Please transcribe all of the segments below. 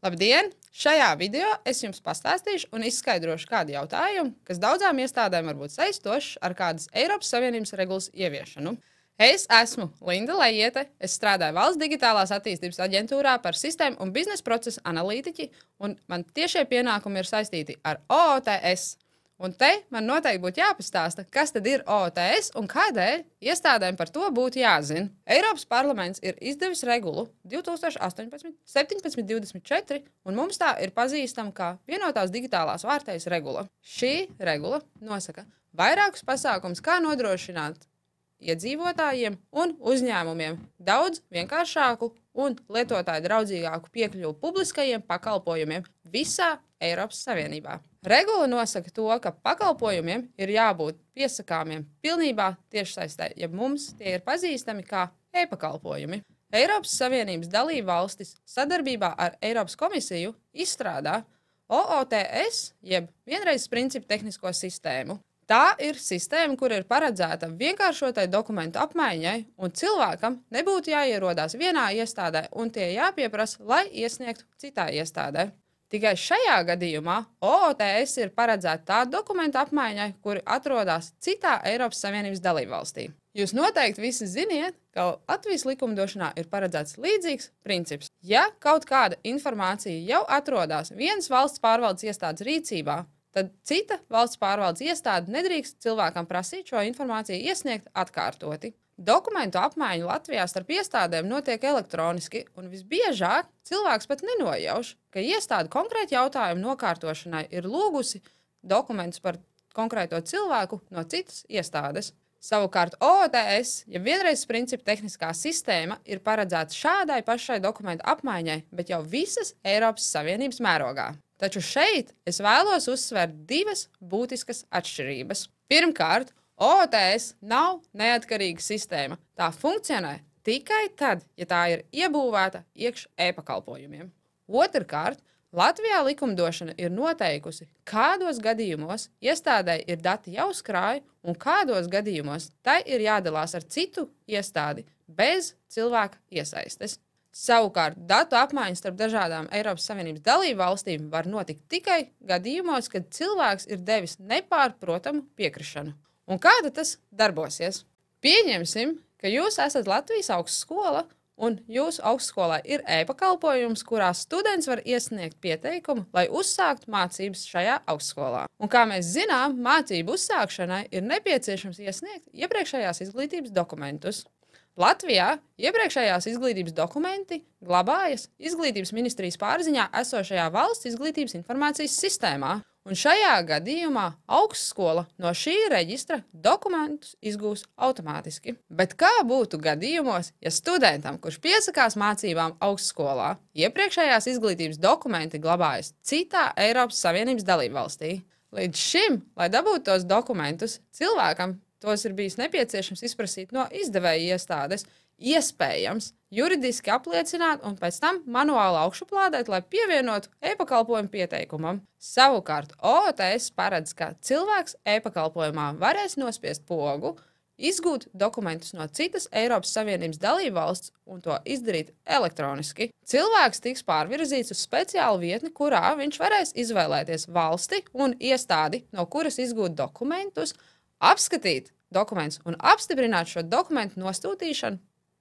Labdien! Šajā video es jums pastāstīšu un izskaidrošu kādu jautājumu, kas daudzām iestādēm var būt saistošs ar kādas Eiropas Savienības regulas ieviešanu. Es esmu Linda Lejiete, es strādāju Valsts digitālās attīstības aģentūrā par sistēmu un biznesa procesu analītiķi, un man tiešie pienākumi ir saistīti ar OOTS. Un te man noteikti būtu jāpastāsta, kas tad ir OOTS un kādēļ iestādēm par to būtu jāzina. Eiropas parlaments ir izdevis regulu 2018/1724, un mums tā ir pazīstama kā vienotās digitālās vārtejas regula. Šī regula nosaka vairākus pasākumus, kā nodrošināt iedzīvotājiem un uzņēmumiem daudz vienkāršāku un lietotāju draudzīgāku piekļuvu publiskajiem pakalpojumiem visā Eiropas Savienībā. Regula nosaka to, ka pakalpojumiem ir jābūt piesakāmiem pilnībā tiešsaistē, ja mums tie ir pazīstami kā e-pakalpojumi. Eiropas Savienības dalībvalstis sadarbībā ar Eiropas komisiju izstrādā OOTS, jeb vienreizes principu tehnisko sistēmu. Tā ir sistēma, kur ir paredzēta vienkāršotai dokumentu apmaiņai, un cilvēkam nebūtu jāierodās vienā iestādē un tie jāpieprasa, lai iesniegtu citā iestādē. Tikai šajā gadījumā OOTS ir paredzēta tādu dokumentu apmaiņai, kuri atrodas citā Eiropas Savienības dalībvalstī. Jūs noteikti visi ziniet, ka Latvijas likumdošanā ir paredzēts līdzīgs princips. Ja kaut kāda informācija jau atrodas vienas valsts pārvaldes iestādes rīcībā, tad cita valsts pārvaldes iestāde nedrīkst cilvēkam prasīt šo informāciju iesniegt atkārtoti. Dokumentu apmaiņa Latvijā starp iestādēm notiek elektroniski, un visbiežāk cilvēks pat nenojauš, ka iestāde konkrēti jautājumu nokārtošanai ir lūgusi dokumentus par konkrēto cilvēku no citas iestādes. Savukārt OOTS, ja vienreizes principu tehniskā sistēma, ir paredzēta šādai pašai dokumentu apmaiņai, bet jau visas Eiropas Savienības mērogā. Taču šeit es vēlos uzsvērt divas būtiskas atšķirības. Pirmkārt, OOTS nav neatkarīga sistēma. Tā funkcionē tikai tad, ja tā ir iebūvēta iekš e-pakalpojumiem. Otrkārt, Latvijā likumdošana ir noteikusi, kādos gadījumos iestādei ir dati jāuzkrāj un kādos gadījumos tai ir jādalās ar citu iestādi bez cilvēka iesaistes. Savukārt, datu apmaiņa starp dažādām Eiropas Savienības dalībvalstīm var notikt tikai gadījumos, kad cilvēks ir devis nepārprotamu piekrišanu. Un kāda tas darbosies? Pieņemsim, ka jūs esat Latvijas augstskola un jūsu augstskolā ir e-pakalpojums, kurā students var iesniegt pieteikumu, lai uzsāktu mācības šajā augstskolā. Un kā mēs zinām, mācību uzsākšanai ir nepieciešams iesniegt iepriekšējās izglītības dokumentus. Latvijā iepriekšējās izglītības dokumenti glabājas Izglītības ministrijas pārziņā esošajā valsts izglītības informācijas sistēmā, un šajā gadījumā augstskola no šī reģistra dokumentus izgūs automātiski. Bet kā būtu gadījumos, ja studentam, kurš piesakās mācībām augstskolā, iepriekšējās izglītības dokumenti glabājas citā Eiropas Savienības dalībvalstī? Līdz šim, lai dabūtu tos dokumentus, cilvēkam tos ir bijis nepieciešams izprasīt no izdevēja iestādes, iespējams juridiski apliecināt un pēc tam manuāli augšuplādēt, lai pievienotu e-pakalpojumu pieteikumam. Savukārt OOTS paredz, ka cilvēks e-pakalpojumā varēs nospiest pogu, izgūt dokumentus no citas Eiropas Savienības dalībvalsts un to izdarīt elektroniski. Cilvēks tiks pārvirzīts uz speciālu vietni, kurā viņš varēs izvēlēties valsti un iestādi, no kuras izgūt dokumentus, apskatīt dokumentus un apstiprināt šo dokumentu nosūtīšanu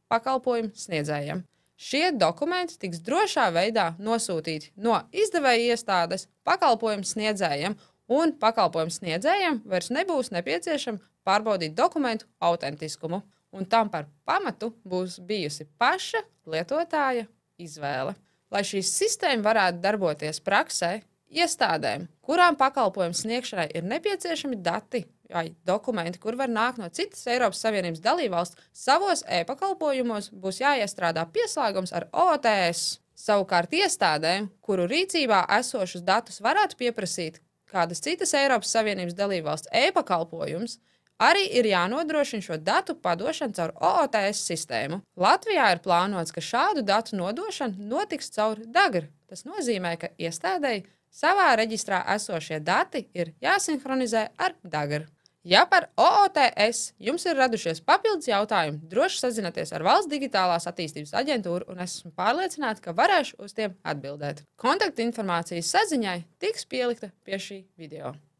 pakalpojumu sniedzējiem. Šie dokumenti tiks drošā veidā nosūtīti no izdevēja iestādes pakalpojumu sniedzējiem, un pakalpojumu sniedzējiem vairs nebūs nepieciešams pārbaudīt dokumentu autentiskumu, un tam par pamatu būs bijusi paša lietotāja izvēle. Lai šī sistēma varētu darboties praksē, iestādēm, kurām pakalpojumu sniegšanai ir nepieciešami dati vai dokumenti, kur var nākt no citas Eiropas Savienības dalībvalsts, savos e-pakalpojumos būs jāiestrādā pieslēgums ar OOTS. Savukārt iestādēm, kuru rīcībā esošus datus varētu pieprasīt kādas citas Eiropas Savienības dalībvalsts e-pakalpojums, arī ir jānodrošina šo datu padošanu caur OOTS sistēmu. Latvijā ir plānots, ka šādu datu nodošana notiks caur DAGR. Tas nozīmē, ka iestādēji savā reģistrā esošie dati ir jāsinhronizē ar DAGR. Ja par OOTS jums ir radušies papildus jautājumi, droši sazināties ar Valsts digitālās attīstības aģentūru, un esmu pārliecināta, ka varēšu uz tiem atbildēt. Kontaktinformācijas saziņai tiks pielikta pie šī video.